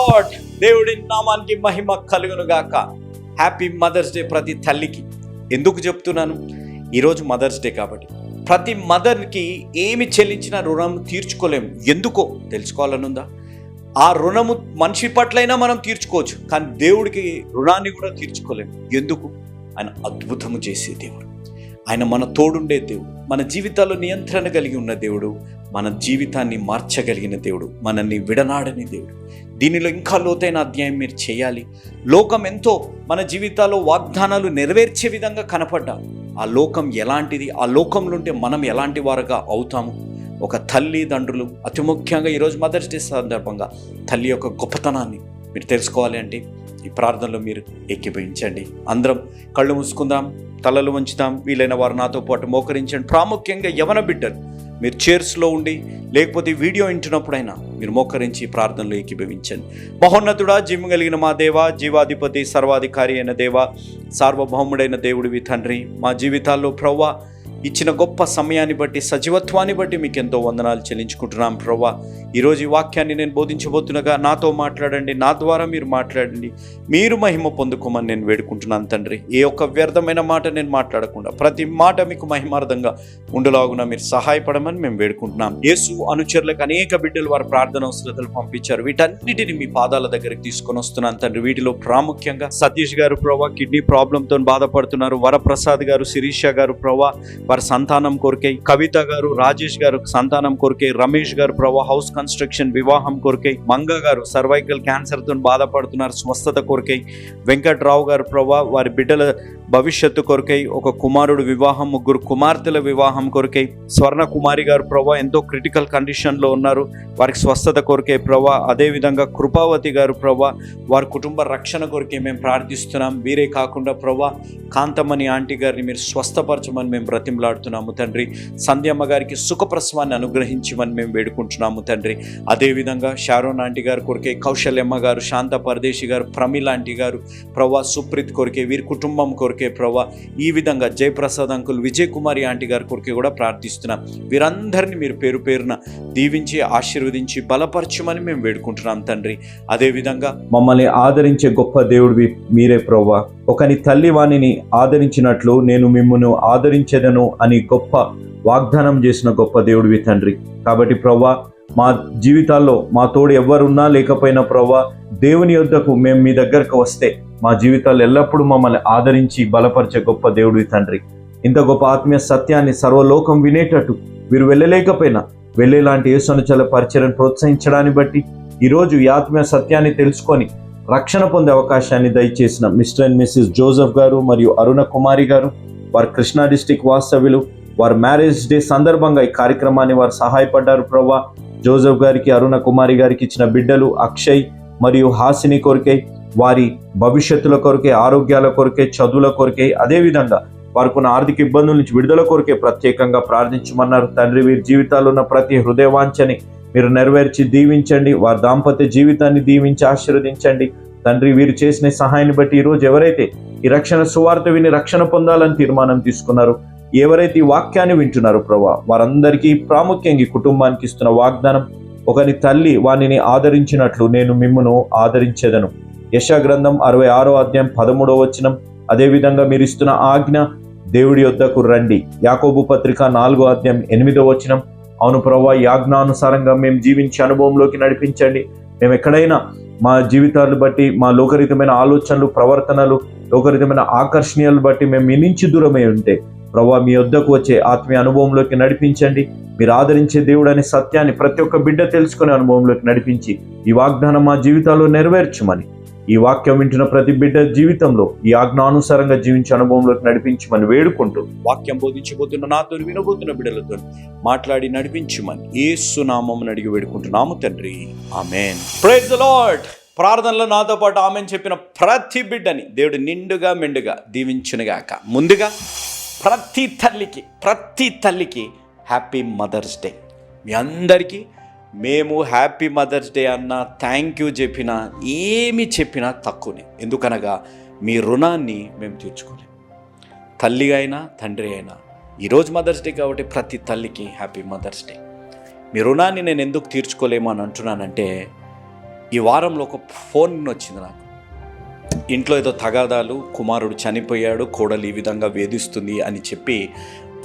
Lord. దేవుడి నామానికి మహిమ కలుగును గాక. హ్యాపీ మదర్స్ డే ప్రతి తల్లికి. ఎందుకు చెప్తున్నాను? ఈరోజు మదర్స్ డే కాబట్టి ప్రతి మదర్కి ఏమి చెల్లించిన రుణం తీర్చుకోలేము. ఎందుకో తెలుసుకోవాలనుందా? ఆ రుణము మనిషి పట్లైనా మనం తీర్చుకోవచ్చు, కానీ దేవుడికి రుణాన్ని కూడా తీర్చుకోలేము. ఎందుకు? ఆయన అద్భుతము చేసే దేవుడు, ఆయన మన తోడుండే దేవుడు, మన జీవితాల్లో నియంత్రణ కలిగి ఉన్న దేవుడు, మన జీవితాన్ని మార్చగలిగిన దేవుడు, మనల్ని విడనాడని దేవుడు. దీనిలో ఇంకా లోతైన అధ్యాయం మీరు చేయాలి. లోకం ఎంతో మన జీవితాల్లో వాగ్దానాలు నెరవేర్చే విధంగా కనపడ్డా ఆ లోకం ఎలాంటిది, ఆ లోకంలో ఉంటే మనం ఎలాంటి వారుగా అవుతాము. ఒక తల్లిదండ్రులు, అతి ముఖ్యంగా ఈరోజు మదర్స్ డే సందర్భంగా తల్లి యొక్క గొప్పతనాన్ని మీరు తెలుసుకోవాలి అంటే ఈ ప్రార్థనలో మీరు ఏకీభవించండి. అందరం కళ్ళు మూసుకుందాం, తలలు వంచుదాం. వీలైన వారు నాతో పాటు మోకరించండి. ప్రాముఖ్యంగా యవన బిడ్డలు మీరు చైర్స్లో ఉండి లేకపోతే వీడియో వింటున్నప్పుడైనా మీరు మోకరించి ప్రార్థనలో ఏకీభవించండి. మహోన్నతుడా, జీవం కలిగిన మా దేవ, జీవాధిపతి, సర్వాధికారి అయిన దేవ, సార్వభౌముడైన దేవుడివి తండ్రి, మా జీవితాల్లో ప్రవ్వా ఇచ్చిన గొప్ప సమయాన్ని బట్టి, సజీవత్వాన్ని బట్టి మీకు ఎంతో వందనాలు చెల్లించుకుంటున్నాం ప్రవ్వా. ఈరోజు ఈ వాక్యాన్ని నేను బోధించబోతుండగా నాతో మాట్లాడండి, నా ద్వారా మీరు మాట్లాడండి, మీరు మహిమ పొందుకోమని నేను వేడుకుంటున్నాను తండ్రి. ఏ ఒక్క వ్యర్థమైన మాట నేను మాట్లాడకుండా ప్రతి మాట మీకు మహిమార్థంగా ఉండలాగున మీరు సహాయపడమని మేము వేడుకుంటున్నాం. యేసు అనుచరులకు అనేక బిడ్డలు వారి ప్రార్థన అవసరతలు పంపించారు. వీటన్నిటిని మీ పాదాల దగ్గరికి తీసుకొని వస్తున్నాను తండ్రి. వీటిలో ప్రాముఖ్యంగా సతీష్ గారు ప్రవ్వా కిడ్నీ ప్రాబ్లంతో బాధపడుతున్నారు. వరప్రసాద్ గారు, శిరీష గారు ప్రవ్వా వారి సంతానం కొరకై, కవిత గారు, రాజేష్ గారు సంతానం కొరకై, రమేష్ గారు ప్రవ్వా హౌస్ కన్స్ట్రక్షన్ వివాహం కొరకై, మంగ గారు సర్వైకల్ క్యాన్సర్తో బాధపడుతున్నారు స్వస్థత కొరకై, వెంకట్రావు గారు ప్రవ్వా వారి బిడ్డల భవిష్యత్తు కొరకై, ఒక కుమారుడు వివాహం, 3 కుమార్తెల వివాహం కొరకై, స్వర్ణ కుమారి గారు ప్రవ్వా ఎంతో క్రిటికల్ కండిషన్లో ఉన్నారు, వారికి స్వస్థత కొరకై ప్రవ్వా. అదేవిధంగా కృపావతి గారు ప్రవ్వా వారి కుటుంబ రక్షణ కొరకై మేము ప్రార్థిస్తున్నాం. వీరే కాకుండా ప్రవ్వా కాంతమణి ఆంటీ గారిని మీరు స్వస్థపరచమని మేము బ్రతిమలాడుతున్నాము తండ్రి. సంధ్యమ్మ గారికి సుఖప్రసవాన్ని అనుగ్రహించమని మేము వేడుకుంటున్నాము తండ్రి. అదేవిధంగా షారోన్ ఆంటీ గారి కొరకే, కౌశల్యమ్మ గారు, శాంత పరదేశి గారు, ప్రమిళ ఆంటీ గారు ప్రవ్వా, సుప్రీత్ కొరకే, వీరి కుటుంబం కొరకే ప్రవ్వా. ఈ విధంగా జయప్రసాద్ అంకుల్, విజయ్ కుమారి ఆంటీ గారి కొరకే కూడా ప్రార్థిస్తున్నాం. వీరందరినీ మీరు పేరు పేరున దీవించి ఆశీర్వదించి బలపరచమని మేము వేడుకుంటున్నాం తండ్రి. అదేవిధంగా మమ్మల్ని ఆదరించే గొప్ప దేవుడివి మీరే ప్రవ్వా. ఒకని తల్లి వాణిని ఆదరించినట్లు నేను మిమ్మును ఆదరించేదను అని గొప్ప వాగ్దానం చేసిన గొప్ప దేవుడివి తండ్రి. కాబట్టి ప్రవ్వా మా జీవితాల్లో మా తోడు ఎవరున్నా లేకపోయినా ప్రవ్వా దేవుని యొద్దకు మేము మీ దగ్గరకు వస్తే మా జీవితాలు ఎల్లప్పుడూ మమ్మల్ని ఆదరించి బలపరిచే గొప్ప దేవుడివి తండ్రి. ఇంత గొప్ప ఆత్మీయ సత్యాన్ని సర్వలోకం వినేటట్టు వీరు వెళ్ళలేకపోయినా వెళ్ళేలాంటి యేసునుచల పరిచయం ప్రోత్సహించడాన్ని బట్టి ఈరోజు ఈ ఆత్మీయ సత్యాన్ని తెలుసుకొని రక్షణ పొందే అవకాశాన్ని దయచేసిన మిస్టర్ అండ్ మిస్సెస్ జోసెఫ్ గారు మరియు అరుణ కుమారి గారు, వారు కృష్ణా డిస్టిక్ వాస్తవ్యులు, వారు మ్యారేజ్ డే సందర్భంగా ఈ కార్యక్రమాన్ని వారు సహాయపడ్డారు ప్రవ్వా. జోసెఫ్ గారికి, అరుణ కుమారి గారికి ఇచ్చిన బిడ్డలు అక్షయ్ మరియు హాసిని కొరకై, వారి భవిష్యత్తుల కొరకే, ఆరోగ్యాల కొరకే, చదువుల కొరకే, అదేవిధంగా వారికున్న ఆర్థిక ఇబ్బందుల నుంచి విడుదల కొరకే ప్రత్యేకంగా ప్రార్థించమన్నారు తండ్రి. వీరి జీవితాల్లో ఉన్న ప్రతి హృదయవాంఛని మీరు నెరవేర్చి దీవించండి. వారి దాంపత్య జీవితాన్ని దీవించి ఆశీర్వదించండి తండ్రి. వీరు చేసిన సహాయాన్ని బట్టి ఈరోజు ఎవరైతే ఈ రక్షణ సువార్త విని రక్షణ పొందాలని తీర్మానం తీసుకున్నారు, ఎవరైతే ఈ వాక్యాన్ని వింటున్నారో ప్రభా, వారందరికీ ప్రాముఖ్యంగా ఈ కుటుంబానికి ఇస్తున్న వాగ్దానం, ఒకని తల్లి వానిని ఆదరించినట్లు నేను మిమ్మును ఆదరించేదను. యెషయా గ్రంథం 66వ అధ్యాయం 13వ వచనం. అదేవిధంగా మీరు ఇస్తున్న ఆజ్ఞ, దేవుడి యొద్దకు రండి. యాకోబు పత్రిక 4వ అధ్యాయం 8వ వచనం. అవును ప్రభా, ఈ ఆజ్ఞానుసారంగా మేము జీవించే అనుభవంలోకి నడిపించండి. మేము ఎక్కడైనా మా జీవితాలను బట్టి, మా లోకరీతమైన ఆలోచనలు, ప్రవర్తనలు, లోకరీతమైన ఆకర్షణీయాలను బట్టి మేము మీ నుంచి దూరమై ఉంటే ప్రభా మీ యొద్దకు వచ్చే ఆత్మీయ అనుభవంలోకి నడిపించండి. మీరు ఆదరించే దేవుడు అనే సత్యాన్ని ప్రతి ఒక్క బిడ్డ తెలుసుకునే అనుభవంలోకి నడిపించి ఈ వాగ్దానం మా జీవితాల్లో నెరవేర్చమని, ఈ వాక్యం వింటున్న ప్రతి బిడ్డ జీవితంలో ఈ ఆజ్ఞానుసారంగా జీవించే అనుభవంలోకి నడిపించమని వేడుకుంటూ, వాక్యం బోధించబోతున్న నాతో వినబోతున్న బిడ్డలతో మాట్లాడి నడిపించమని యేసు నామమున అడిగి వేడుకుంటున్నాము తండ్రి. ఆమేన్. Praise the lord. ప్రార్థనలో నాతో పాటు ఆమెన్ చెప్పిన ప్రతి బిడ్డని దేవుడు నిండుగా మెండుగా దీవించునుగాక. ముందుగా ప్రతి తల్లికి హ్యాపీ మదర్స్ డే. మీ అందరికీ మేము హ్యాపీ మదర్స్ డే అన్న, థ్యాంక్ యూ చెప్పినా, ఏమి చెప్పినా తక్కువనే. ఎందుకనగా మీ రుణాన్ని మేము తీర్చుకోలేం. తల్లి అయినా తండ్రి అయినా ఈరోజు మదర్స్ డే కాబట్టి ప్రతి తల్లికి హ్యాపీ మదర్స్ డే. మీ రుణాన్ని నేను ఎందుకు తీర్చుకోలేము అని అంటున్నానంటే, ఈ వారంలో ఒక ఫోన్ వచ్చింది నాకు. ఇంట్లో ఏదో తగాదాలు, కుమారుడు చనిపోయాడు, కోడలు ఈ విధంగా వేధిస్తుంది అని చెప్పి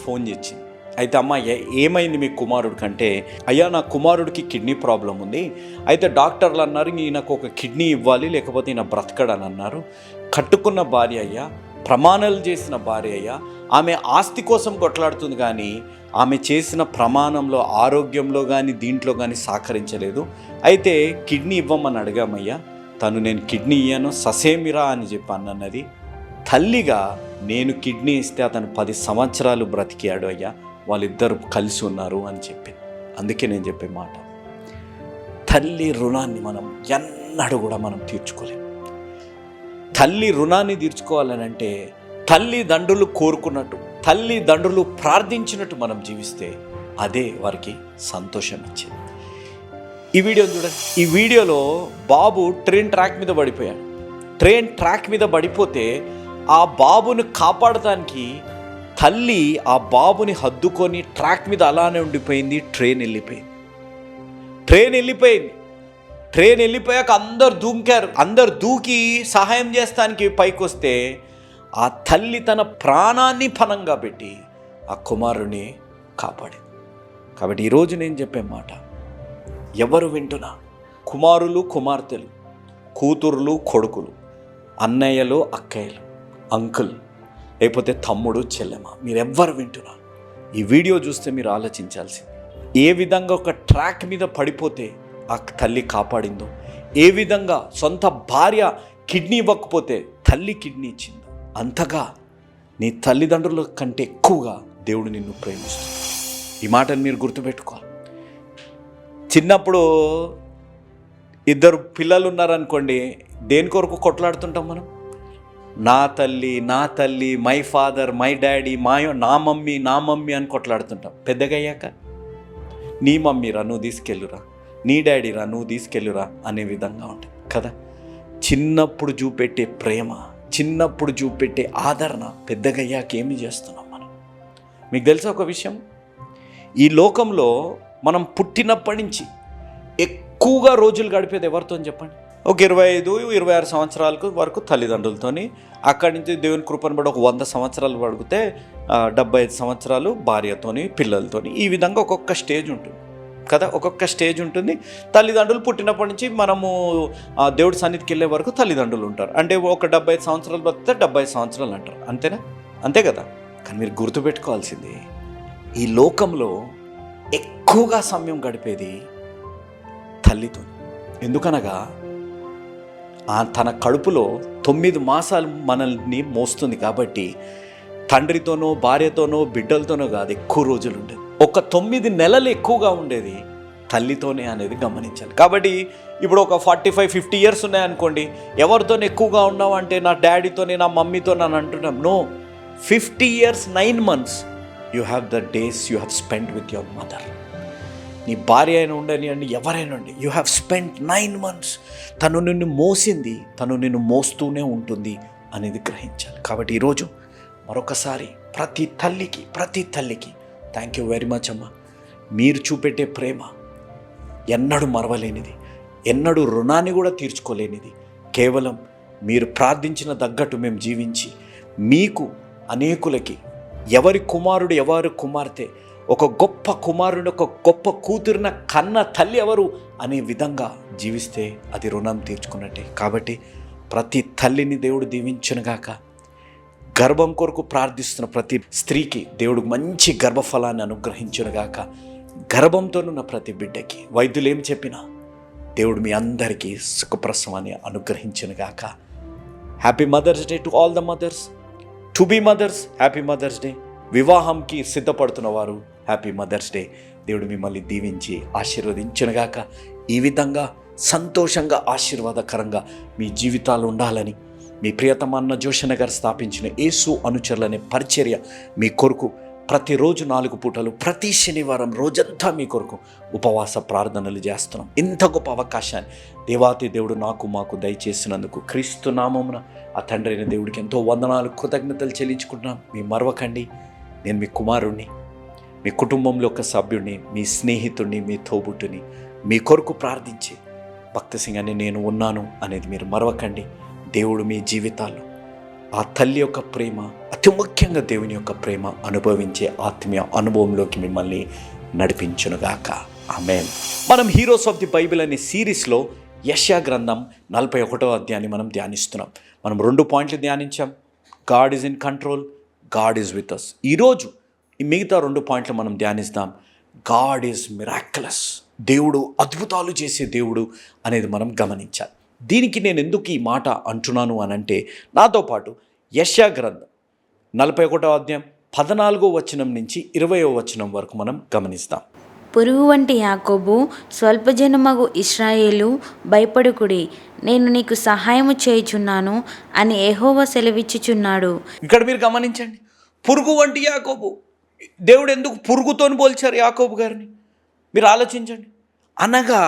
ఫోన్ చేసింది. అయితే అమ్మ ఏమైంది మీ కుమారుడు కంటే, అయ్యా నా కుమారుడికి కిడ్నీ ప్రాబ్లం ఉంది, అయితే డాక్టర్లు అన్నారు ఈయనకు ఒక కిడ్నీ ఇవ్వాలి లేకపోతే ఈయన బ్రతకడని అన్నారు. కట్టుకున్న భార్య అయ్యా, ప్రమాణాలు చేసిన భార్య అయ్యా, ఆమె ఆస్తి కోసం కొట్లాడుతుంది కానీ ఆమె చేసిన ప్రమాణంలో ఆరోగ్యంలో కానీ దీంట్లో కానీ సహకరించలేదు. అయితే కిడ్నీ ఇవ్వమని అడిగామయ్యా, తను నేను కిడ్నీ ఇయ్యాను ససేమిరా అని చెప్పి అన్నది. తల్లిగా నేను కిడ్నీ ఇస్తే అతను 10 సంవత్సరాలు బ్రతికాడు అయ్యా, వాళ్ళిద్దరు కలిసి ఉన్నారు అని చెప్పింది. అందుకే నేను చెప్పే మాట, తల్లి రుణాన్ని మనం ఎన్నడూ కూడా మనం తీర్చుకోలేం. తల్లి రుణాన్ని తీర్చుకోవాలని అంటే తల్లిదండ్రులు కోరుకున్నట్టు, తల్లిదండ్రులు ప్రార్థించినట్టు మనం జీవిస్తే అదే వారికి సంతోషం ఇచ్చేది. ఈ వీడియో చూడండి. ఈ వీడియోలో బాబు ట్రైన్ ట్రాక్ మీద పడిపోయాడు. ట్రైన్ ట్రాక్ మీద పడిపోతే ఆ బాబుని కాపాడటానికి తల్లి ఆ బాబుని హద్దుకొని ట్రాక్ మీద అలానే ఉండిపోయింది. ట్రైన్ వెళ్ళిపోయాక అందరు దూకారు. అందరు దూకి సహాయం చేస్తానికి పైకి వస్తే ఆ తల్లి తన ప్రాణాన్ని పణంగా పెట్టి ఆ కుమారుని కాపాడింది. కాబట్టి ఈరోజు నేను చెప్పే మాట, ఎవరు వింటున్నా, కుమారులు కుమార్తెలు, కూతురులు కొడుకులు, అన్నయ్యలు అక్కయ్యలు, అంకుల్ లేకపోతే తమ్ముడు చెల్లెమ్మ, మీరెవ్వరు వింటున్నా ఈ వీడియో చూస్తే మీరు ఆలోచించాల్సింది, ఏ విధంగా ఒక ట్రాక్ మీద పడిపోతే ఆ తల్లి కాపాడిందో, ఏ విధంగా సొంత భార్య కిడ్నీ ఇవ్వకపోతే తల్లి కిడ్నీ ఇచ్చిందో, అంతగా నీ తల్లిదండ్రుల కంటే ఎక్కువగా దేవుడు నిన్ను ప్రేమిస్తాడు. ఈ మాటను మీరు గుర్తుపెట్టుకోవాలి. చిన్నప్పుడు 2 పిల్లలు ఉన్నారనుకోండి, దేని కొరకు కొట్లాడుతుంటాం మనం? నా తల్లి, మై ఫాదర్, మై డాడీ, నా మమ్మీ అని కొట్లాడుతుంటాం. పెద్దగా అయ్యాక నీ మమ్మీరా నువ్వు తీసుకెళ్ళురా, నీ డాడీరా నువ్వు తీసుకెళ్ళురా అనే విధంగా ఉంటుంది కదా. చిన్నప్పుడు చూపెట్టే ప్రేమ, చిన్నప్పుడు చూపెట్టే ఆదరణ పెద్దగా అయ్యాక ఏమి చేస్తున్నాం మనం? మీకు తెలుసా ఒక విషయం, ఈ లోకంలో మనం పుట్టినప్పటి నుంచి ఎక్కువగా రోజులు గడిపేది ఎవరితో చెప్పండి? ఒక 25-26 సంవత్సరాల వరకు తల్లిదండ్రులతోని, అక్కడి నుంచి దేవుని కృపను బట్టి ఒక 100 సంవత్సరాలు పడితే 75 సంవత్సరాలు భార్యతోని, పిల్లలతోని. ఈ విధంగా ఒక్కొక్క స్టేజ్ ఉంటుంది కదా, ఒక్కొక్క స్టేజ్ ఉంటుంది. తల్లిదండ్రులు పుట్టినప్పటి నుంచి మనము దేవుడి సన్నిధికి వెళ్ళే వరకు తల్లిదండ్రులు ఉంటారు. అంటే ఒక 75 సంవత్సరాలు బతికితే 75 సంవత్సరాలు అంటారు, అంతేనా? అంతే కదా. కానీ మీరు గుర్తుపెట్టుకోవాల్సింది, ఈ లోకంలో ఎక్కువగా సమయం గడిపేది తల్లితో. ఎందుకనగా తన కడుపులో 9 మాసాలు మనల్ని మోస్తుంది కాబట్టి తండ్రితోనో భార్యతోనో బిడ్డలతోనో కాదు ఎక్కువ రోజులు ఉండేది. ఒక 9 నెలలు ఎక్కువగా ఉండేది తల్లితోనే అనేది గమనించాలి. కాబట్టి ఇప్పుడు ఒక 45-50 ఇయర్స్ ఉన్నాయనుకోండి, ఎవరితోనే ఎక్కువగా ఉన్నావు అంటే నా డాడీతోనే, నా మమ్మీతో అని అంటున్నాం. No, 50 years 9 months you have the days you have spend with your mother. నీ భార్య అయినా ఉండని ఎవరైనా ఉండి, యూ హ్యావ్ స్పెండ్ 9 months. తను నిన్ను మోసింది, తను నిన్ను మోస్తూనే ఉంటుంది అనేది గ్రహించాలి. కాబట్టి ఈరోజు మరొకసారి ప్రతి తల్లికి థ్యాంక్ యూ వెరీ మచ్ అమ్మ. మీరు చూపెట్టే ప్రేమ ఎన్నడూ మరవలేనిది, ఎన్నడూ రుణాన్ని కూడా తీర్చుకోలేనిది. కేవలం మీరు ప్రార్థించిన తగ్గట్టు మేము జీవించి మీకు అనేకులకి ఎవరి కుమారుడు ఎవరి కుమార్తె, ఒక గొప్ప కుమారుడు ఒక గొప్ప కూతురున కన్న తల్లి ఎవరు అనే విధంగా జీవిస్తే అది రుణం తీర్చుకున్నట్టే. కాబట్టి ప్రతి తల్లిని దేవుడు దీవించునుగాక. గర్భం కొరకు ప్రార్థిస్తున్న ప్రతి స్త్రీకి దేవుడు మంచి గర్భఫలాన్ని అనుగ్రహించునుగాక. గర్భంతోనున్న ప్రతి బిడ్డకి వైద్యులు ఏం చెప్పినా దేవుడు మీ అందరికీ సుఖప్రసవాన్ని అనుగ్రహించునుగాక. Happy mother's day to all the mothers, to be mothers, happy mother's day. వివాహంకి సిద్ధపడుతున్న వారు హ్యాపీ మదర్స్ డే. దేవుడు మిమ్మల్ని దీవించి ఆశీర్వదించునుగాక. ఈ విధంగా సంతోషంగా ఆశీర్వాదకరంగా మీ జీవితాలు ఉండాలని మీ ప్రియతమ అన్న జోషన్న గారు స్థాపించిన యేసు అనుచరులనే పరిచర్య మీ కొరకు ప్రతిరోజు 4 పూటలు ప్రతి శనివారం రోజంతా మీ కొరకు ఉపవాస ప్రార్థనలు చేస్తున్నాం. ఇంత గొప్ప అవకాశాన్ని దేవాతి దేవుడు మాకు దయచేసినందుకు క్రీస్తు నామమున ఆ తండ్రి అయిన దేవుడికి ఎంతో వందనాలు, కృతజ్ఞతలు చెల్లించుకుంటున్నాం. మీ మరవకండి, నేను మీ కుమారుణ్ణి, మీ కుటుంబంలో ఒక సభ్యుడిని, మీ స్నేహితుడిని, మీ తోబుట్టుని. మీ కొరకు ప్రార్థించి భక్తి సింగ్ అని నేను ఉన్నాను అనేది మీరు మరవకండి. దేవుడు మీ జీవితాల్లో ఆ తల్లి యొక్క ప్రేమ, అతి ముఖ్యంగా దేవుని యొక్క ప్రేమ అనుభవించే ఆత్మీయ అనుభవంలోకి మిమ్మల్ని నడిపించునుగాక. ఆమేన్. మనం హీరోస్ ఆఫ్ ది బైబిల్ అనే సిరీస్లో యెషయా గ్రంథం 41వ అధ్యాయాన్ని మనం ధ్యానిస్తున్నాం. మనం 2 పాయింట్లు ధ్యానించాం. God is in control, God is with us. ఈరోజు ఈ మిగతా 2 పాయింట్లు మనం ధ్యానిస్తాం. గాడ్ ఈజ్ మిరాక్యులస్, దేవుడు అద్భుతాలు చేసే దేవుడు అనేది మనం గమనించాలి. దీనికి నేను ఎందుకు ఈ మాట అంటున్నాను అనంటే, నాతో పాటు యెషయా గ్రంథం 41వ అధ్యాయం 14వ వచనం నుంచి 20వ వచనం వరకు మనం గమనిస్తాం. పురుగు వంటి యాకోబు, స్వల్పజనమగు ఇశ్రాయేలు, భయపడుకుడి, నేను నీకు సహాయము చేయుచున్నాను అని యెహోవా సెలవిచ్చుచున్నాడు. ఇక్కడ మీరు గమనించండి, పురుగు వంటి యాకోబు. దేవుడు ఎందుకు పురుగుతోని పోల్చారు యాకోబు గారిని? మీరు ఆలోచించండి. అనగా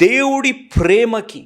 దేవుడి ప్రేమకి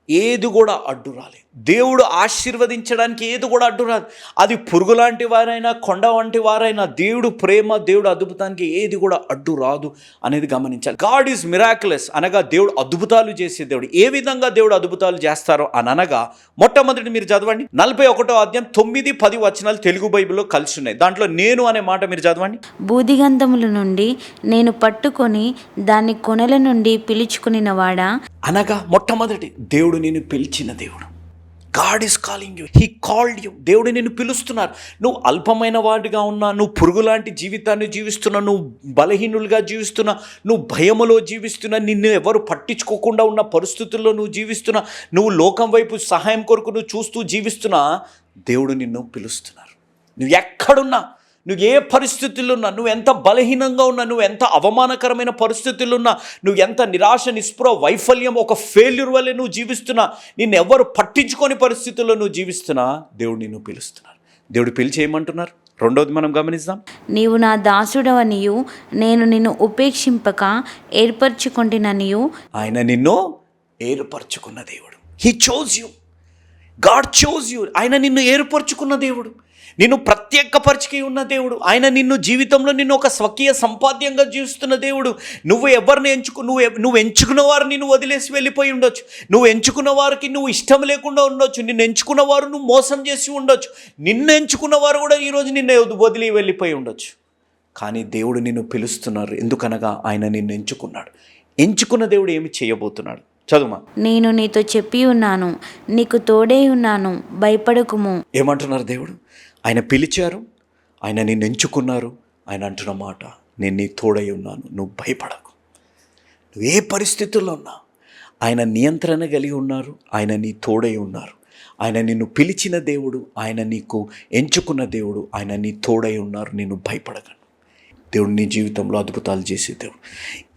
ఏది కూడా అడ్డు రాలేదు. దేవుడు ఆశీర్వదించడానికి ఏది కూడా అడ్డు రాదు. అది పురుగు లాంటి వారైనా, కొండ వంటి వారైనా, దేవుడు ప్రేమ, దేవుడు అద్భుతానికి ఏది కూడా అడ్డు రాదు అనేది గమనించాలి. గాడ్ ఈజ్ మిరాక్యులస్ అనగా దేవుడు అద్భుతాలు చేసే దేవుడు. ఏ విధంగా దేవుడు అద్భుతాలు చేస్తారో అని అనగా, మొట్టమొదటి మీరు చదవండి 41వ అధ్యాయం 9, 10 వచనాలు తెలుగు బైబిల్లో కలిసి ఉన్నాయి. దాంట్లో నేను అనే మాట మీరు చదవండి. బూదిగంధముల నుండి నేను పట్టుకొని దాన్ని కొనల నుండి పిలుచుకునిన వాడా. అనగా మొట్టమొదటి దేవుడు నిన్ను పిలిచిన దేవుడు. God is calling you, he called you. దేవుడు నిన్ను పిలుస్తున్నారు. నువ్వు అల్పమైన వాడిగా ఉన్నా, నువ్వు పురుగు లాంటి జీవితాన్ని జీవిస్తున్నా, నువ్వు బలహీనులుగా జీవిస్తున్నా, నువ్వు భయములో జీవిస్తున్నా, నిన్ను ఎవరు పట్టించుకోకుండా ఉన్న పరిస్థితుల్లో నువ్వు జీవిస్తున్నా, నువ్వు లోకం వైపు సహాయం కొరకు నువ్వు చూస్తూ జీవిస్తున్నా, దేవుడు నిన్ను పిలుస్తున్నారు. నువ్వు ఎక్కడున్నా, నువ్వు ఏ పరిస్థితుల్లో ఉన్నా, నువ్వు ఎంత బలహీనంగా ఉన్నా, నువ్వు ఎంత అవమానకరమైన పరిస్థితుల్లో ఉన్నా, నువ్వు ఎంత నిరాశ, నిస్పృహ, వైఫల్యం, ఒక ఫెయిల్యూర్ వల్లే నువ్వు జీవిస్తున్నా, నిన్ను ఎవరు పట్టించుకోని పరిస్థితుల్లో నువ్వు జీవిస్తున్నా, దేవుడు నిన్ను పిలుస్తున్నారు. దేవుడు పిలిచి ఏమంటున్నారు? రెండోది మనం గమనిద్దాం. నీవు నా దాసుడవనియు నేను నిన్ను ఉపేక్షింపక ఏర్పరచుకొంటిననియు. ఆయన నిన్ను ఏర్పరచుకున్న దేవుడు. He chose you, God chose you. ఆయన నిన్ను ఏర్పరచుకున్న దేవుడు, నిన్ను ప్రత్యేకపరిచి ఉన్న దేవుడు. ఆయన నిన్ను జీవితంలో నిన్ను ఒక స్వకీయ సంపాద్యంగా జీవిస్తున్న దేవుడు. నువ్వు ఎవరిని నువ్వు ఎంచుకున్న వారు నిన్ను వదిలేసి వెళ్ళిపోయి ఉండొచ్చు. నువ్వు ఎంచుకున్న వారికి నువ్వు ఇష్టం లేకుండా ఉండొచ్చు. నిన్ను ఎంచుకున్న వారు నువ్వు మోసం చేసి ఉండొచ్చు. నిన్ను ఎంచుకున్న వారు కూడా ఈరోజు నిన్ను వదిలి వెళ్ళిపోయి ఉండొచ్చు. కానీ దేవుడు నిన్ను పిలుస్తున్నారు. ఎందుకనగా ఆయన నిన్ను ఎంచుకున్నాడు. ఎంచుకున్న దేవుడు ఏమి చేయబోతున్నాడు? చదువుమా. నేను నీతో చెప్పి ఉన్నాను, నీకు తోడే ఉన్నాను, భయపడకుము. ఏమంటున్నారు దేవుడు? ఆయన పిలిచారు, ఆయన నిన్ను ఎంచుకున్నారు. ఆయన అంటున్న మాట, నేను నీ తోడై ఉన్నాను, నువ్వు భయపడకు. నువ్వు ఏ పరిస్థితుల్లో ఉన్నా ఆయన నియంత్రణ కలిగి ఉన్నారు. ఆయన నీ తోడై ఉన్నారు. ఆయన నిన్ను పిలిచిన దేవుడు, ఆయన నీకు ఎంచుకున్న దేవుడు, ఆయన నీ తోడై ఉన్నారు. నిన్ను భయపడకండి. దేవుడు నీ జీవితంలో అద్భుతాలు చేసే దేవుడు.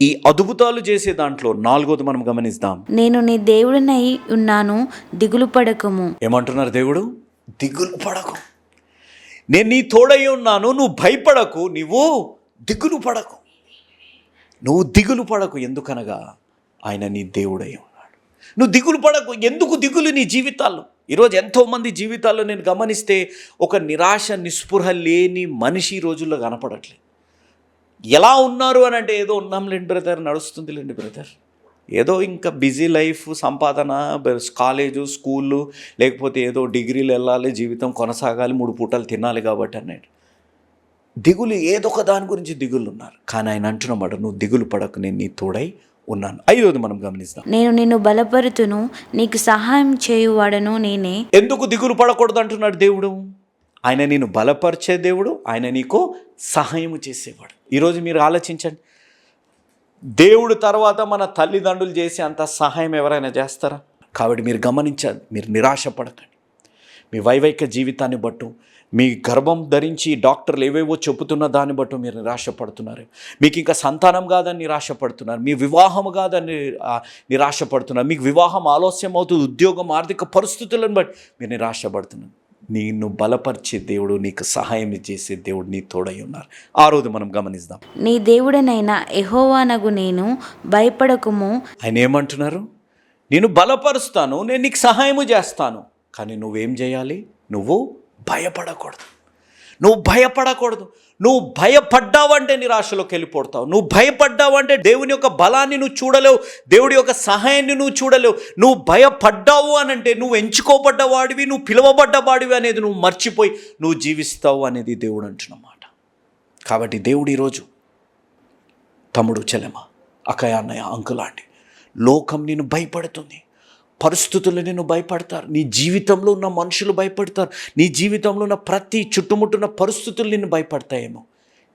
ఈ అద్భుతాలు చేసే దాంట్లో 4వది మనం గమనిద్దాం. నేను నీ దేవుడినై ఉన్నాను, దిగులు పడకము. ఏమంటున్నారు దేవుడు? దిగులు పడకు. నేను నీ తోడై ఉన్నాను, నువ్వు భయపడకు, నువ్వు దిగులు పడకు. నువ్వు దిగులు పడకు. ఎందుకనగా ఆయన నీ దేవుడై ఉన్నాడు. నువ్వు దిగులు పడకు. ఎందుకు దిగులు నీ జీవితాల్లో? ఈరోజు ఎంతోమంది జీవితాల్లో నేను గమనిస్తే ఒక నిరాశ, నిస్పృహ లేని మనిషి ఈ రోజుల్లో కనపడట్లేదు. ఎలా ఉన్నారు అని అంటే, ఏదో ఉన్నాంలేండి బ్రదర్, నడుస్తుందిలేండి బ్రదర్, ఏదో ఇంకా బిజీ లైఫ్, సంపాదన, కాలేజు, స్కూళ్ళు, లేకపోతే ఏదో డిగ్రీలు వెళ్ళాలి, జీవితం కొనసాగాలి, 3 పూటలు తినాలి కాబట్టి అన్నాడు. దిగులు ఏదో ఒక దాని గురించి దిగులు ఉన్నారు. కానీ ఆయన అంటున్నమాట, నువ్వు దిగులు పడకు, నేను నీ తోడై ఉన్నాను. 5వది మనం గమనిస్తాం. నేను నిన్ను బలపరుతును, నీకు సహాయం చేయువాడను నేనే. ఎందుకు దిగులు పడకూడదు అంటున్నాడు దేవుడు? ఆయన నిన్ను బలపరిచే దేవుడు, ఆయన నీకు సహాయం చేసేవాడు. ఈరోజు మీరు ఆలోచించండి, దేవుడు తర్వాత మన తల్లిదండ్రులు చేసే అంత సహాయం ఎవరైనా చేస్తారా? కాబట్టి మీరు గమనించాలి, మీరు నిరాశపడకండి. మీ వైవాహిక జీవితాన్ని బట్టు, మీ గర్భం ధరించి డాక్టర్లు ఏవేవో చెబుతున్న దాన్ని బట్టు మీరు నిరాశపడుతున్నారు. మీకు ఇంకా సంతానం కాదని నిరాశపడుతున్నారు. మీ వివాహం కాదని నిరాశపడుతున్నారు. మీకు వివాహం ఆలస్యం అవుతుంది, ఉద్యోగం, ఆర్థిక పరిస్థితులను బట్టి మీరు నిరాశపడుతున్నారు. నిన్ను బలపరిచే దేవుడు, నీకు సహాయం చేసే దేవుడు నీ తోడై ఉన్నారు. 6వది మనం గమనిద్దాం. నీ దేవుడనైనా యెహోవానగు నేను, భయపడకుము. ఆయన ఏమంటున్నారు? నేను బలపరుస్తాను, నేను నీకు సహాయము చేస్తాను. కానీ నువ్వేం చేయాలి? నువ్వు భయపడకూడదు. నువ్వు భయపడకూడదు. నువ్వు భయపడ్డావంటే నిరాశలోకి వెళ్ళిపోతావు. నువ్వు భయపడ్డావంటే దేవుని యొక్క బలాన్ని నువ్వు చూడలేవు, దేవుడి యొక్క సహాయాన్ని నువ్వు చూడలేవు. నువ్వు భయపడ్డావు అనంటే నువ్వు ఎంచుకోబడ్డవాడివి, నువ్వు పిలువబడ్డవాడివి అనేది నువ్వు మర్చిపోయి నువ్వు జీవిస్తావు అనేది దేవుడు అంటున్నమాట. కాబట్టి దేవుడు ఈరోజు తమ్ముడు, చెల్లెమ, అక్కయ్య, అన్నయ్య, అంకులాంటి లోకం నిన్ను భయపడుతుంది, పరిస్థితులు నిన్ను భయపడతారు, నీ జీవితంలో ఉన్న మనుషులు భయపడతారు, నీ జీవితంలో ఉన్న ప్రతి చుట్టుముట్టున్న పరిస్థితులు నిన్ను భయపడతాయేమో.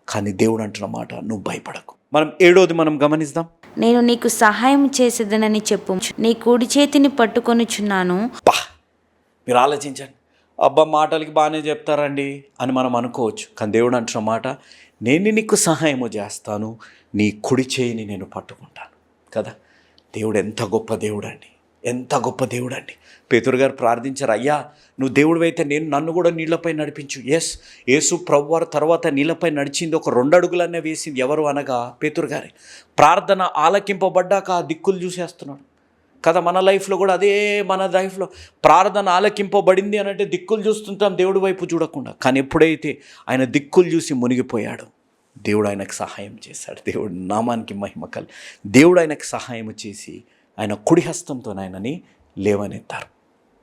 కానీ దేవుడు అంటున్న మాట, నువ్వు భయపడకు. మనం 7వది మనం గమనిద్దాం. నేను నీకు సహాయం చేసేదనని చెప్పు, నీ కుడి చేతిని పట్టుకొనుచున్నాను. మీరు ఆలోచించండి, అబ్బా మాటలకి బాగానే చెప్తారండి అని మనం అనుకోవచ్చు. కానీ దేవుడు అంటున్న మాట, నేను నీకు సహాయము చేస్తాను, నీ కుడి చేయిని నేను పట్టుకుంటాను కదా. దేవుడు ఎంత గొప్ప దేవుడు అండి, ఎంత గొప్ప దేవుడు అండి. పేతురు గారు ప్రార్థించారు, అయ్యా నువ్వు దేవుడు అయితే నన్ను కూడా నీళ్లపై నడిపించు. యేసు ప్రభువారు తర్వాత నీళ్లపై నడిచింది ఒక 2 అడుగులనే వేసింది ఎవరు అనగా పేతురు గారే. ప్రార్థన ఆలకింపబడ్డాక ఆ దిక్కులు చూసేస్తున్నాడు కదా. మన లైఫ్లో కూడా అదే, మన లైఫ్లో ప్రార్థన ఆలకింపబడింది అని అంటే దిక్కులు చూస్తుంటాం దేవుడి వైపు చూడకుండా. కానీ ఎప్పుడైతే ఆయన దిక్కులు చూసి మునిగిపోయాడు, దేవుడు ఆయనకు సహాయం చేశాడు. దేవుడు నామానికి మహిమ కలి. దేవుడు ఆయనకు సహాయం చేసి ఆయన కుడి హస్తంతో ఆయనని లేవనెత్తారు.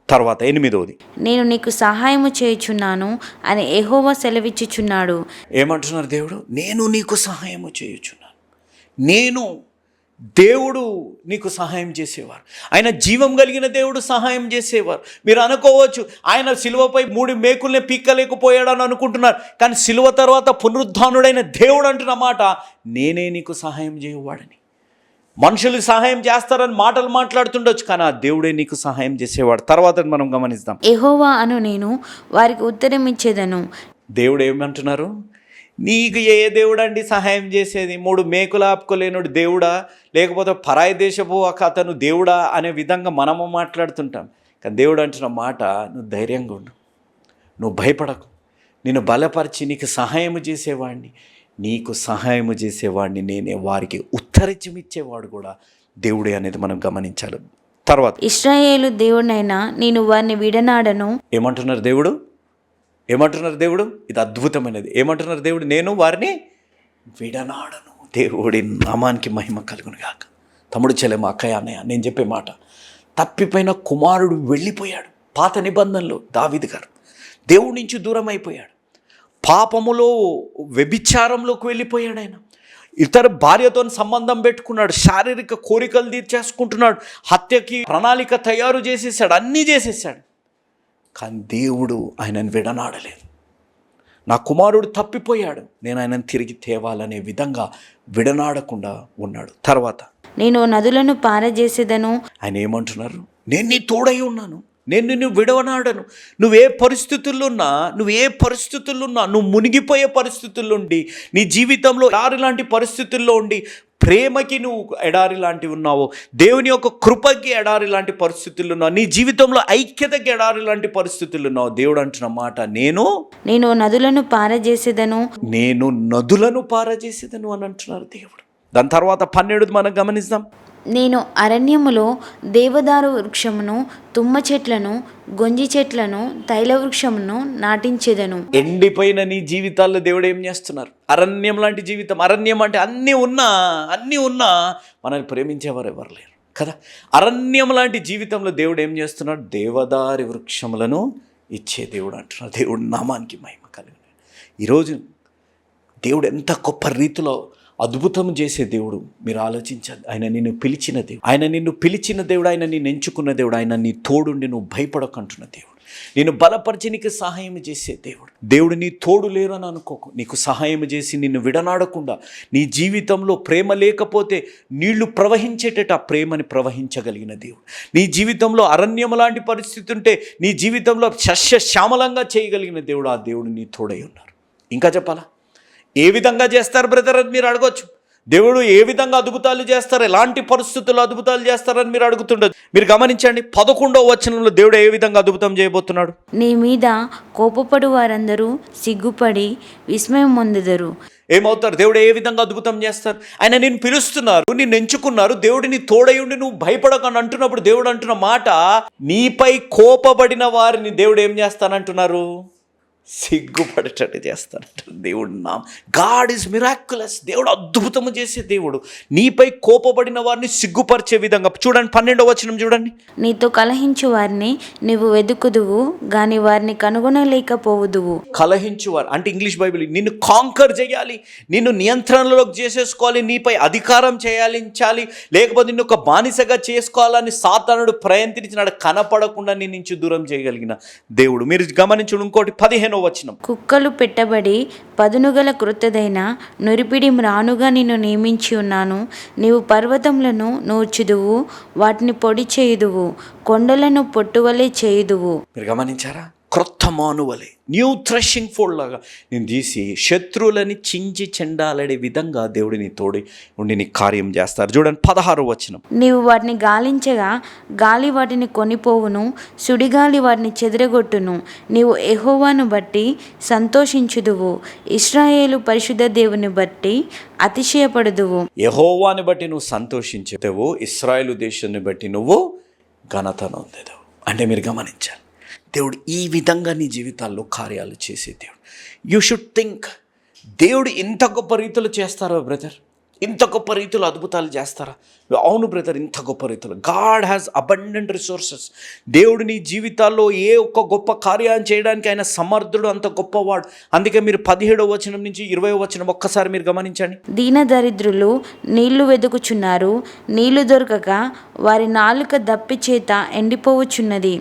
తర్వాత 8వది, నేను నీకు సహాయము చేయుచున్నాను అని యెహోవా సెలవిచ్చుచున్నాడు. ఏమంటున్నారు దేవుడు? నేను నీకు సహాయము చేయుచున్నాను. దేవుడు నీకు సహాయం చేసేవారు. ఆయన జీవం కలిగిన దేవుడు సహాయం చేసేవారు. మీరు అనుకోవచ్చు, ఆయన సిలువపై 3 మేకుల్ని పీక్కలేకపోయాడని అనుకుంటున్నారు. కానీ సిలువ తర్వాత పునరుద్ధానుడైన దేవుడు అంటున్న మాట, నేనే నీకు సహాయం చేయవాడని. మనుషులు సహాయం చేస్తారని మాటలు మాట్లాడుతుండొచ్చు, కానీ ఆ దేవుడే నీకు సహాయం చేసేవాడు. తర్వాత మనం గమనిస్తాం, యెహోవా అను నేను వారికి ఉత్తరం ఇచ్చేదను. దేవుడు ఏమంటున్నారు? నీకు ఏ దేవుడు అండి సహాయం చేసేది? 3 మేకులు ఆపుకోలేనుడు దేవుడా, లేకపోతే పరాయి దేశపు ఒక అతను దేవుడా అనే విధంగా మనము మాట్లాడుతుంటాం. కానీ దేవుడు అంటున్న మాట, నువ్వు ధైర్యంగా ఉండు, నువ్వు భయపడకు, నిన్ను బలపరిచి నీకు సహాయము చేసేవాడిని, నేనే, వారికి ఉత్తరమిచ్చేవాడు కూడా దేవుడే అనేది మనం గమనించాలి. తర్వాత ఇశ్రాయేలు దేవుడైనా నేను వారిని విడనాడను. ఏమంటున్నారు దేవుడు? ఇది అద్భుతమైనది. ఏమంటున్నారు దేవుడు? నేను వారిని విడనాడను. దేవుడి నామానికి మహిమ కలుగును గాక. తమ్ముడు, చెల్లెమ్మ, అక్కయ్య, అన్నయ్య, నేను చెప్పే మాట, తప్పిపోయిన కుమారుడు వెళ్ళిపోయాడు. పాత నిబంధనలో దావీదు గారు దేవుడి నుంచి దూరం అయిపోయాడు, పాపములో వ్యభిచారంలోకి వెళ్ళిపోయాడు. ఆయన ఇతర భార్యతో సంబంధం పెట్టుకున్నాడు, శారీరక కోరికలు తీర్చేసుకుంటున్నాడు, హత్యకి ప్రణాళిక తయారు చేసేసాడు, అన్నీ చేసేసాడు. కానీ దేవుడు ఆయనను విడనాడలేదు. నా కుమారుడు తప్పిపోయాడు, నేను ఆయనను తిరిగి తేవాలనే విధంగా విడనాడకుండా ఉన్నాడు. తర్వాత నేను నదులను పారజేసేదను. ఆయన ఏమంటున్నారు? నేను నీ తోడై ఉన్నాను, నేను నిన్ను విడవనాడను. నువ్వు ఏ పరిస్థితుల్లో ఉన్నా, నువ్వు మునిగిపోయే పరిస్థితుల్లో ఉండి, నీ జీవితంలో ఎడారి లాంటి పరిస్థితుల్లో ఉండి, ప్రేమకి నువ్వు ఎడారి లాంటివి ఉన్నావు, దేవుని యొక్క కృపకి ఎడారి లాంటి పరిస్థితులు ఉన్నావు, నీ జీవితంలో ఐక్యతకి ఎడారి లాంటి పరిస్థితులు ఉన్నావు. దేవుడు అంటున్న మాట, నేను నదులను పారజేసేదను అని అంటున్నారు దేవుడు. దాని తర్వాత 12 మనం గమనిస్తాం. నేను అరణ్యములో దేవదారు వృక్షమును, తుమ్మ చెట్లను, గొంజి చెట్లను, తైల వృక్షమును నాటించేదను. ఎండిపోయిన నీ జీవితాల్లో దేవుడు ఏం చేస్తున్నారు? అరణ్యం లాంటి జీవితం. అరణ్యం అంటే అన్నీ ఉన్నా మనల్ని ప్రేమించేవారు ఎవరు లేరు కదా. అరణ్యం లాంటి జీవితంలో దేవుడు ఏం చేస్తున్నాడు? దేవదారి వృక్షములను ఇచ్చే దేవుడు అంటున్నారు. దేవుడు నామానికి మహిమ కలిగిన. ఈరోజు దేవుడు ఎంత గొప్ప రీతిలో అద్భుతం చేసే దేవుడు. మీరు ఆలోచించండి, ఆయన నిన్ను పిలిచిన దేవుడు, ఆయన నిన్ను ఎంచుకున్న దేవుడు, ఆయన నీ తోడుండి నువ్వు భయపడకంటున్న దేవుడు, నేను బలపరిచి నీకు సహాయం చేసే దేవుడు నీ తోడు లేరని అనుకోకు, నీకు సహాయం చేసి నిన్ను విడనాడకుండా, నీ జీవితంలో ప్రేమ లేకపోతే నీళ్లు ప్రవహించేటట్టు ఆ ప్రేమని ప్రవహించగలిగిన దేవుడు, నీ జీవితంలో అరణ్యం లాంటి పరిస్థితి ఉంటే నీ జీవితంలో సస్యశ్యామలంగా చేయగలిగిన దేవుడు, ఆ దేవుడు నీ తోడై ఉన్నారు. ఇంకా చెప్పాలా? ఏ విధంగా చేస్తారు బ్రదర్ అని మీరు అడగొచ్చు. దేవుడు ఏ విధంగా అద్భుతాలు చేస్తారు, ఎలాంటి పరిస్థితుల్లో అద్భుతాలు చేస్తారని మీరు అడుగుతుండదు. మీరు గమనించండి, 11వ వచనంలో దేవుడు ఏ విధంగా అద్భుతం చేయబోతున్నాడు? నీ మీద కోపపడు వారందరూ సిగ్గుపడి విస్మయం పొందెదరు. ఏమవుతారు? దేవుడు ఏ విధంగా అద్భుతం చేస్తారు? ఆయన నిన్ను పిలుస్తున్నారు, నిన్ను ఎంచుకున్నారు, దేవుడిని తోడయుండి నువ్వు భయపడకని అంటున్నప్పుడు దేవుడు అంటున్న మాట, నీపై కోపపడిన వారిని దేవుడు ఏం చేస్తానంటున్నారు? సిగ్గుపడేటట్టు చేస్తానంట దేవుడు. God is miraculous. దేవుడు అద్భుతము చేసే దేవుడు. నీపై కోపపడిన వారిని సిగ్గుపరిచే విధంగా. చూడండి 12వ వచనం చూడండి. నీతో కలహించు వారిని నీవు వెదుకుదువు గాని వారిని కనుగొనలేకపోవుదువు. కలహించువారు అంటే ఇంగ్లీష్ బైబిల్ నిన్ను కాంకర్ చేయాలి, నిన్ను నియంత్రణలోకి చేసేసుకోవాలి, నీపై అధికారం చేయాలించాలి, లేకపోతే నిన్ను ఒక బానిసగా చేసుకోవాలని సాతానుడు ప్రయత్నించినాడు. కనపడకుండా నీ నుంచి దూరం చేయగలిగిన దేవుడు. మీరు గమనించు ఇంకోటి 15వ వచనం. కుక్కలు పెట్టబడి పదునుగల క్రొత్తదైన నురిపిడి మ్రానుగా నిన్ను నియమించి ఉన్నాను. నీవు పర్వతములను నూర్చుదువు, వాటిని పొడి చేయుదువు, కొండలను పొట్టువలే చేయుదువు. మీరు గమనించారా? క్రొత్త మానువలే, న్యూ థ్రెషింగ్ ఫోల్డ్ లాగా నేను తీసి శత్రువులని చించి చెండాలడే విధంగా దేవుడు నీ తోడి ఉండి నీ కార్యం చేస్తారు. చూడండి 16వ వచనం. నీవు వాటిని గాలించగా గాలి వాటిని కొనిపోవును, సుడిగాలి వాటిని చెదరగొట్టును. నీవు యెహోవాను బట్టి సంతోషించుదువు, ఇశ్రాయేలు పరిశుద్ధ దేవుని బట్టి అతిశయపడుదువు. యెహోవాని బట్టి నువ్వు సంతోషించేదేవు, ఇశ్రాయేలు దేశాన్ని బట్టి నువ్వు ఘనత నొందేదేవు. అంటే మీరు గమనించాలి, దేవుడు ఈ విధంగా నీ జీవితాల్లో కార్యాలు చేసే దేవుడు. యూ షుడ్ థింక్, దేవుడు ఇంత గొప్ప రీతిలో చేస్తారా బ్రదర్? ఇంత గొప్ప రీతిలో అద్భుతాలు చేస్తారా? అవును బ్రదర్, ఇంత గొప్ప రీతిలో. God has abundant resources. దేవుడు నీ జీవితాల్లో ఏ ఒక్క గొప్ప కార్యాన్ని చేయడానికి ఆయన సమర్థుడు, అంత గొప్పవాడు. అందుకే మీరు 17వ వచనం నుంచి 20వ వచనం ఒక్కసారి మీరు గమనించండి. దీన దరిద్రులు నీళ్లు వెదుకుచున్నారు, నీళ్లు దొరకక వారి నాలుక దప్పి చేత ఎండిపోవచ్చున్నది.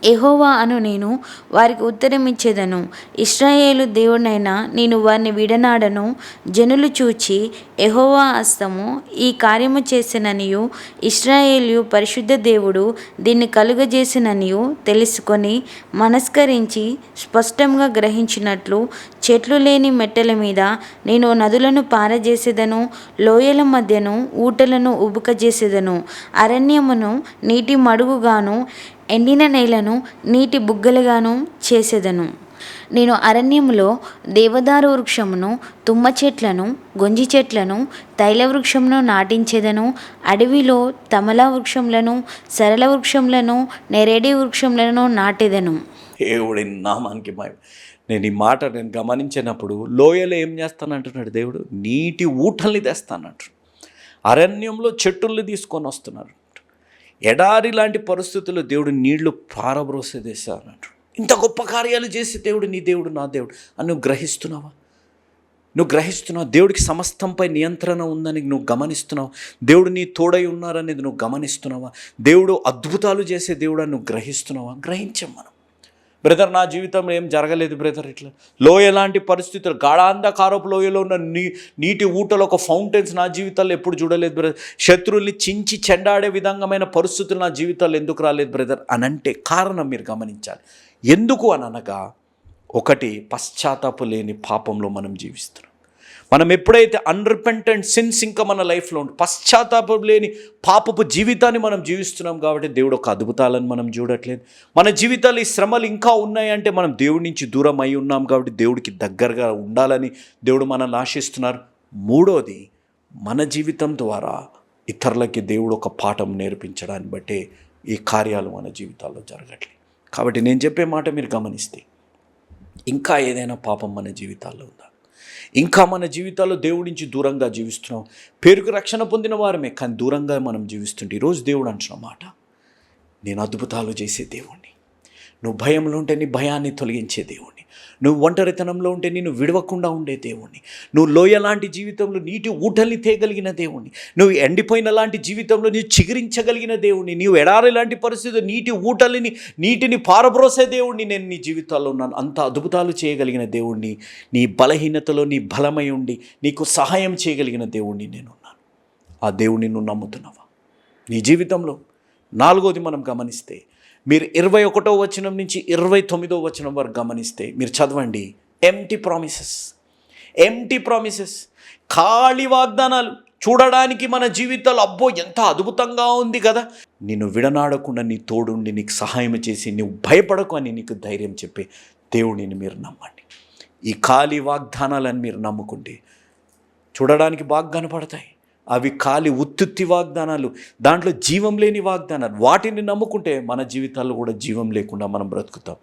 యెహోవా అను నేను వారికి ఉత్తరమిచ్చేదను, ఇశ్రాయేలు దేవుడైనా నేను వారిని విడనాడను. జనులు చూచి యెహోవా హస్తము ఈ కార్యము చేసిననియు, ఇశ్రాయేలు పరిశుద్ధ దేవుడు దీన్ని కలుగజేసిననియు తెలుసుకొని మనస్కరించి స్పష్టంగా గ్రహించినట్లు చెట్లు లేని మెట్టల మీద నేను నదులను పారజేసేదను, లోయల మధ్యను ఊటలను ఉబుకజేసేదను, అరణ్యమును నీటి మడుగుగాను ఎండిన నేలను నీటి బుగ్గలుగాను చేసేదను. నేను అరణ్యములో దేవదారు వృక్షమును, తుమ్మ చెట్లను, గొంజి చెట్లను, తైల వృక్షమును నాటించేదను. అడవిలో తమల వృక్షములను, సరళ వృక్షములను, నెరేడి వృక్షములను నాటేదను. దేవుడి నామానికి నేను ఈ మాట నేను గమనించినప్పుడు, లోయలో ఏం చేస్తానంటున్నాడు దేవుడు? నీటి ఊటల్ని తెస్తానంటు. అరణ్యంలో చెట్టుల్ని తీసుకొని వస్తున్నారు. ఎడారి లాంటి పరిస్థితుల్లో దేవుడు నీళ్లు పారబ్రోసేదేశా అన్నట్టు. ఇంత గొప్ప కార్యాలు చేసే దేవుడు నీ దేవుడు, నా దేవుడు అని నువ్వు గ్రహిస్తున్నావా? దేవుడికి సమస్తంపై నియంత్రణ ఉందని నువ్వు గమనిస్తున్నావు. దేవుడు నీ తోడై ఉన్నారనేది నువ్వు గమనిస్తున్నావా? దేవుడు అద్భుతాలు చేసే దేవుడు అని నువ్వు గ్రహిస్తున్నావా? గ్రహించాం మనం. బ్రదర్, నా జీవితంలో ఏం జరగలేదు బ్రదర్. ఇట్లా లోయ లాంటి పరిస్థితులు, గాఢాంధకారపు లోయలో ఉన్న నీటి ఊటలో ఒక ఫౌంటైన్స్ నా జీవితాల్లో ఎప్పుడు చూడలేదు బ్రదర్. శత్రువుల్ని చించి చెండాడే విధంగమైన పరిస్థితులు నా జీవితాల్లో ఎందుకు రాలేదు బ్రదర్ అని అంటే కారణం మీరు గమనించాలి. ఎందుకు అని అనగా, ఒకటి, పశ్చాత్తాపం లేని పాపంలో మనం జీవిస్తున్నాం. మనం ఎప్పుడైతే అన్రిపెంటెంట్ సిన్స్ ఇంకా మన లైఫ్లో ఉంటుంది, పశ్చాత్తాపం లేని పాపపు జీవితాన్ని మనం జీవిస్తున్నాం కాబట్టి దేవుడు ఒక అద్భుతాలను మనం చూడట్లేదు. మన జీవితాలు ఈ శ్రమలు ఇంకా ఉన్నాయంటే మనం దేవుడి నుంచి దూరం అయి ఉన్నాం కాబట్టి దేవుడికి దగ్గరగా ఉండాలని దేవుడు మనల్ని ఆశిస్తున్నారు. మూడోది, మన జీవితం ద్వారా ఇతరులకి దేవుడు ఒక పాఠం నేర్పించడాన్ని బట్టే ఈ కార్యాలు మన జీవితాల్లో జరగట్లేదు. కాబట్టి నేను చెప్పే మాట మీరు గమనిస్తే, ఇంకా ఏదైనా పాపం మన జీవితాల్లో ఉందా? ఇంకా మన జీవితాల్లో దేవుడి నుంచి దూరంగా జీవిస్తున్నాం. పేరుకు రక్షణ పొందిన వారమే, కానీ దూరంగా మనం జీవిస్తుంటే ఈరోజు దేవుడు అంటున్న మాట, నేను అద్భుతాలు చేసే దేవుణ్ణి. నువ్వు భయంలో ఉంటే నీ భయాన్ని తొలగించే దేవుణ్ణి. నువ్వు ఒంటరితనంలో ఉంటే నిన్ను విడవకుండా ఉండే దేవుణ్ణి. నువ్వు లోయ లాంటి జీవితంలో నీటి ఊటల్ని తేగలిగిన దేవుణ్ణి. నువ్వు ఎండిపోయిన లాంటి జీవితంలో నీవు చిగురించగలిగిన దేవుణ్ణి. నీవు ఎడారి లాంటి పరిస్థితుల్లో నీటిని పారబ్రోసే దేవుణ్ణి నేను నీ జీవితాల్లో ఉన్నాను. అంత అద్భుతాలు చేయగలిగిన దేవుణ్ణి. నీ బలహీనతలో నీ బలమై ఉండి నీకు సహాయం చేయగలిగిన దేవుణ్ణి నేనున్నాను. ఆ దేవుణ్ణి నువ్వు నమ్ముతున్నావా నీ జీవితంలో? నాలుగోది మనం గమనిస్తే, మీరు 21వ వచనం నుంచి 29వ వచనం వరకు గమనిస్తే మీరు చదవండి. ఎంప్టీ ప్రామిసెస్, ఖాళీ వాగ్దానాలు. చూడడానికి మన జీవితాలు అబ్బో ఎంత అద్భుతంగా ఉంది కదా. నిన్ను విడనాడకుండా నీ తోడుండి నీకు సహాయం చేసి నువ్వు భయపడకు అని నీకు ధైర్యం చెప్పే దేవుడిని మీరు నమ్మండి. ఈ ఖాళీ వాగ్దానాలను మీరు నమ్ముకుంటే చూడడానికి బాగా కనపడతాయి, అవి ఖాళీ ఉత్తుత్తి వాగ్దానాలు, దాంట్లో జీవం లేని వాగ్దానాలు. వాటిని నమ్ముకుంటే మన జీవితాల్లో కూడా జీవం లేకుండా మనం బ్రతుకుతాం.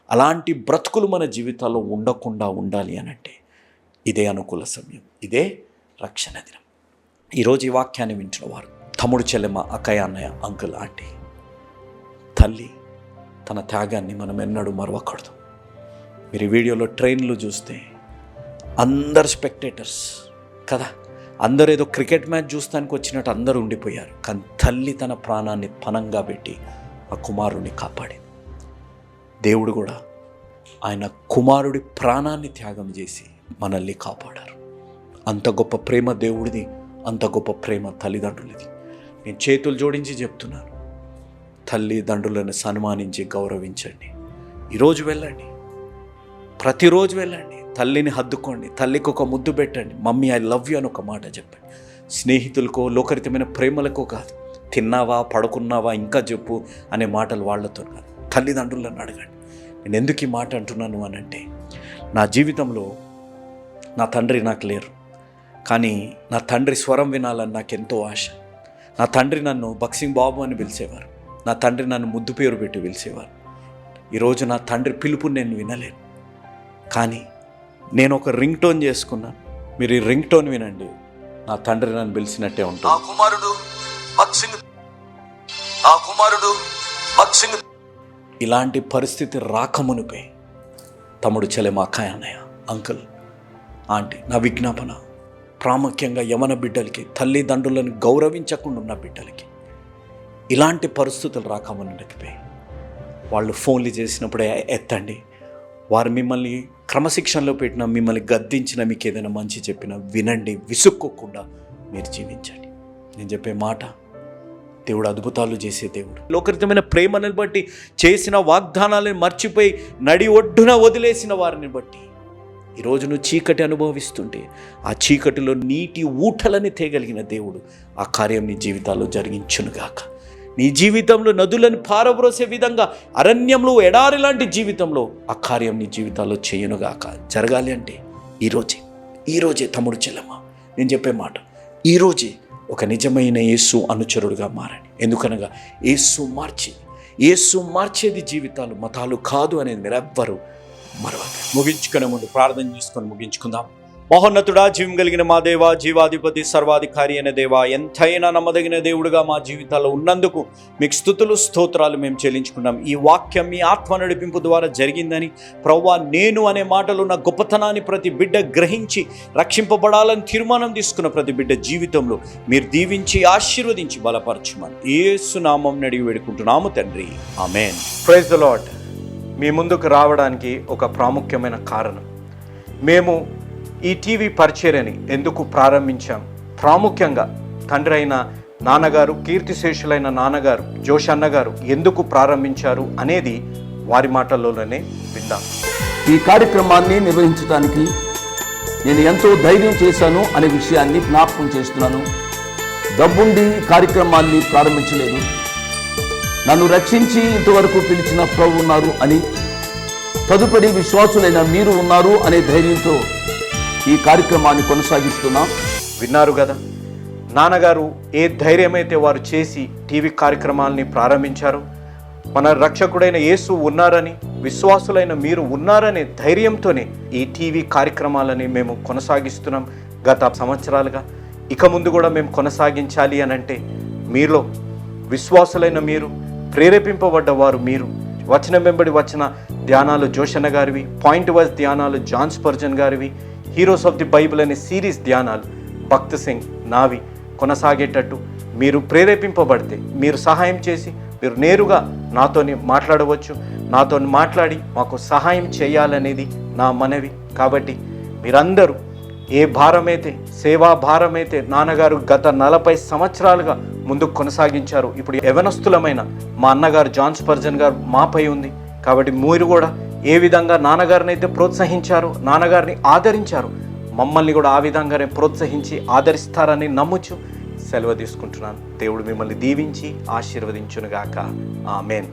అలాంటి బ్రతుకులు మన జీవితాల్లో ఉండకుండా ఉండాలి అనంటే ఇదే అనుకూల సమయం, ఇదే రక్షణ దినం. ఈరోజు ఈ వాక్యాన్ని వింటున్న వారు, తమ్ముడు, చెల్లెమ్మ, అక్కయ్య, అన్నయ్య, అంకుల్, ఆంటీ, తల్లి తన త్యాగాన్ని మనం ఎన్నడూ మరవకూడదు. మీరు ఈ వీడియోలో ట్రైన్లు చూస్తే అందరు స్పెక్టేటర్స్ కదా, అందరూ ఏదో క్రికెట్ మ్యాచ్ చూస్తానికి వచ్చినట్టు అందరూ ఉండిపోయారు. కానీ తల్లి తన ప్రాణాన్ని పణంగా పెట్టి ఆ కుమారుడిని కాపాడింది. దేవుడు కూడా ఆయన కుమారుడి ప్రాణాన్ని త్యాగం చేసి మనల్ని కాపాడారు. అంత గొప్ప ప్రేమ దేవుడిది, అంత గొప్ప ప్రేమ తల్లిదండ్రులది. నేను చేతులు జోడించి చెప్తున్నాను, తల్లిదండ్రులను సన్మానించి గౌరవించండి. ఈరోజు వెళ్ళండి, ప్రతిరోజు వెళ్ళండి, తల్లిని హద్దుకోండి, తల్లికి ఒక ముద్దు పెట్టండి, మమ్మీ ఐ లవ్ యూ అని ఒక మాట చెప్పండి. స్నేహితులకో లోకరితమైన ప్రేమలకో కాదు, తిన్నావా పడుకున్నావా ఇంకా చెప్పు అనే మాటలు వాళ్ళతో కాదు, తల్లిదండ్రులను అడగండి. నేను ఎందుకు ఈ మాట అంటున్నాను అనంటే, నా జీవితంలో నా తండ్రి నాకు లేరు, కానీ నా తండ్రి స్వరం వినాలని నాకు ఎంతో ఆశ. నా తండ్రి నన్ను బక్సింగ్ బాబు అని పిలిచేవారు, నా తండ్రి నన్ను ముద్దు పేరు పెట్టి పిలిచేవారు. ఈరోజు నా తండ్రి పిలుపుని నేను వినలేను, కానీ నేను ఒక రింగ్ టోన్ చేసుకున్నాను. మీరు ఈ రింగ్ టోన్ వినండి, నా తండ్రి నన్ను పిలిచినట్టే ఉంటుంది. ఇలాంటి పరిస్థితి రాకమునిపై తమ్ముడు, చెల్లెమ్మ, అక్కయ్య, అన్నయ్య, అంకుల్, ఆంటీ, నా విజ్ఞాపన ప్రాముఖ్యంగా యవన బిడ్డలకి, తల్లిదండ్రులను గౌరవించకుండా ఉన్న బిడ్డలకి ఇలాంటి పరిస్థితులు రాకమునిపై వాళ్ళు ఫోన్లు చేసినప్పుడే ఎత్తండి. వారు మిమ్మల్ని క్రమశిక్షణలో పెట్టిన, మిమ్మల్ని గద్దించిన, మీకు ఏదైనా మంచి చెప్పినా వినండి, విసుక్కోకుండా మీరు జీవించండి. నేను చెప్పే మాట, దేవుడు అద్భుతాలు చేసే దేవుడు. లోకరితమైన ప్రేమను బట్టి, చేసిన వాగ్దానాలను మర్చిపోయి నడి ఒడ్డున వదిలేసిన వారిని బట్టి ఈరోజు నువ్వు చీకటి అనుభవిస్తుంటే ఆ చీకటిలో నీటి ఊటలని తేగలిగిన దేవుడు ఆ కార్యం నీ జీవితాల్లో జరిగించునుగాక. నీ జీవితంలో నదులను పారబ్రోసే విధంగా అరణ్యంలో ఎడారి లాంటి జీవితంలో ఆ కార్యం నీ జీవితాల్లో చేయనుగాక. జరగాలి అంటే ఈరోజే తమ్ముడు, చెల్లెమ్మ, నేను చెప్పే మాట, ఈరోజే ఒక నిజమైన యేసు అనుచరుడుగా మారండి. ఎందుకనగా యేసు మార్చేది జీవితాలు, మతాలు కాదు అనేది మీరు ఎవ్వరూ మరొక. ముగించుకునే ముందు ప్రార్థన చేసుకొని ముగించుకుందాం. మహోన్నతుడా, జీవం కలిగిన మా దేవా, జీవాధిపతి, సర్వాధికారి అయిన దేవా, ఎంతైనా నమ్మదగిన దేవుడుగా మా జీవితాల్లో ఉన్నందుకు మీకు స్తుతులు, స్తోత్రాలు మేము చెల్లించుకున్నాం. ఈ వాక్యం మీ ఆత్మ నడిపింపు ద్వారా జరిగిందని ప్రభువా, నేను అనే మాటలు ఉన్న గొప్పతనాన్ని ప్రతి బిడ్డ గ్రహించి రక్షింపబడాలని తీర్మానం తీసుకున్న ప్రతి బిడ్డ జీవితంలో మీరు దీవించి ఆశీర్వదించి బలపరచుమని యేసు నామం అడిగి వేడుకుంటున్నాము తండ్రి, ఆమేన్. Praise the lord. మీ ముందుకు రావడానికి ఒక ప్రాముఖ్యమైన కారణం, మేము ఈ టీవీ పరిచర్యని ఎందుకు ప్రారంభించాం, ప్రాముఖ్యంగా తండ్రి అయిన నాన్నగారు, కీర్తిశేషులైన నాన్నగారు జోష్ అన్నగారు ఎందుకు ప్రారంభించారు అనేది వారి మాటల్లోనే విందాం. ఈ కార్యక్రమాన్ని నిర్వహించడానికి నేను ఎంతో ధైర్యం చేశాను అనే విషయాన్ని జ్ఞాపకం చేస్తున్నాను. డబ్బుండి కార్యక్రమాన్ని ప్రారంభించలేదు, నన్ను రక్షించి ఇంతవరకు పిలిచిన ప్రభు ఉన్నారు అని, తదుపరి విశ్వాసులైన మీరు ఉన్నారు అనే ధైర్యంతో ఈ కార్యక్రమాన్ని కొనసాగిస్తున్నాం. విన్నారు కదా, నాన్నగారు ఏ ధైర్యమైతే వారు చేసి టీవీ కార్యక్రమాలని ప్రారంభించారు, మన రక్షకుడైన యేసు ఉన్నారని, విశ్వాసులైన మీరు ఉన్నారనే ధైర్యంతోనే ఈ టీవీ కార్యక్రమాలని మేము కొనసాగిస్తున్నాం గత సంవత్సరాలుగా. ఇక ముందు కూడా మేము కొనసాగించాలి అని అంటే మీలో విశ్వాసులైన మీరు, ప్రేరేపింపబడ్డవారు మీరు, వచనం వెంబడి వచ్చిన ధ్యానాలు జోషన్న గారివి, పాయింట్ వైజ్ ధ్యానాలు జాన్ స్పర్జన్ గారివి, హీరోస్ ఆఫ్ ది బైబిల్ అనే సిరీస్ ధ్యానాలు భక్త్ సింగ్ నావి కొనసాగేటట్టు మీరు ప్రేరేపింపబడితే, మీరు సహాయం చేసి మీరు నేరుగా నాతోని మాట్లాడవచ్చు. నాతో మాట్లాడి మాకు సహాయం చేయాలనేది నా మనవి. కాబట్టి మీరందరూ ఏ భారమైతే, సేవా భారమైతే నాన్నగారు గత 40 సంవత్సరాలుగా ముందుకు కొనసాగించారు, ఇప్పుడు యవనస్తులమైన మా అన్నగారు జాన్ స్పర్జన్ గారు మాపై ఉంది. కాబట్టి మీరు కూడా ఏ విధంగా నాన్నగారిని అయితే ప్రోత్సహించారు, నాన్నగారిని ఆదరించారు, మమ్మల్ని కూడా ఆ విధంగానే ప్రోత్సహించి ఆదరిస్తారని నమ్ముచు సెలవు తీసుకుంటున్నాను. దేవుడు మిమ్మల్ని దీవించి ఆశీర్వదించునుగాక. ఆమేన్.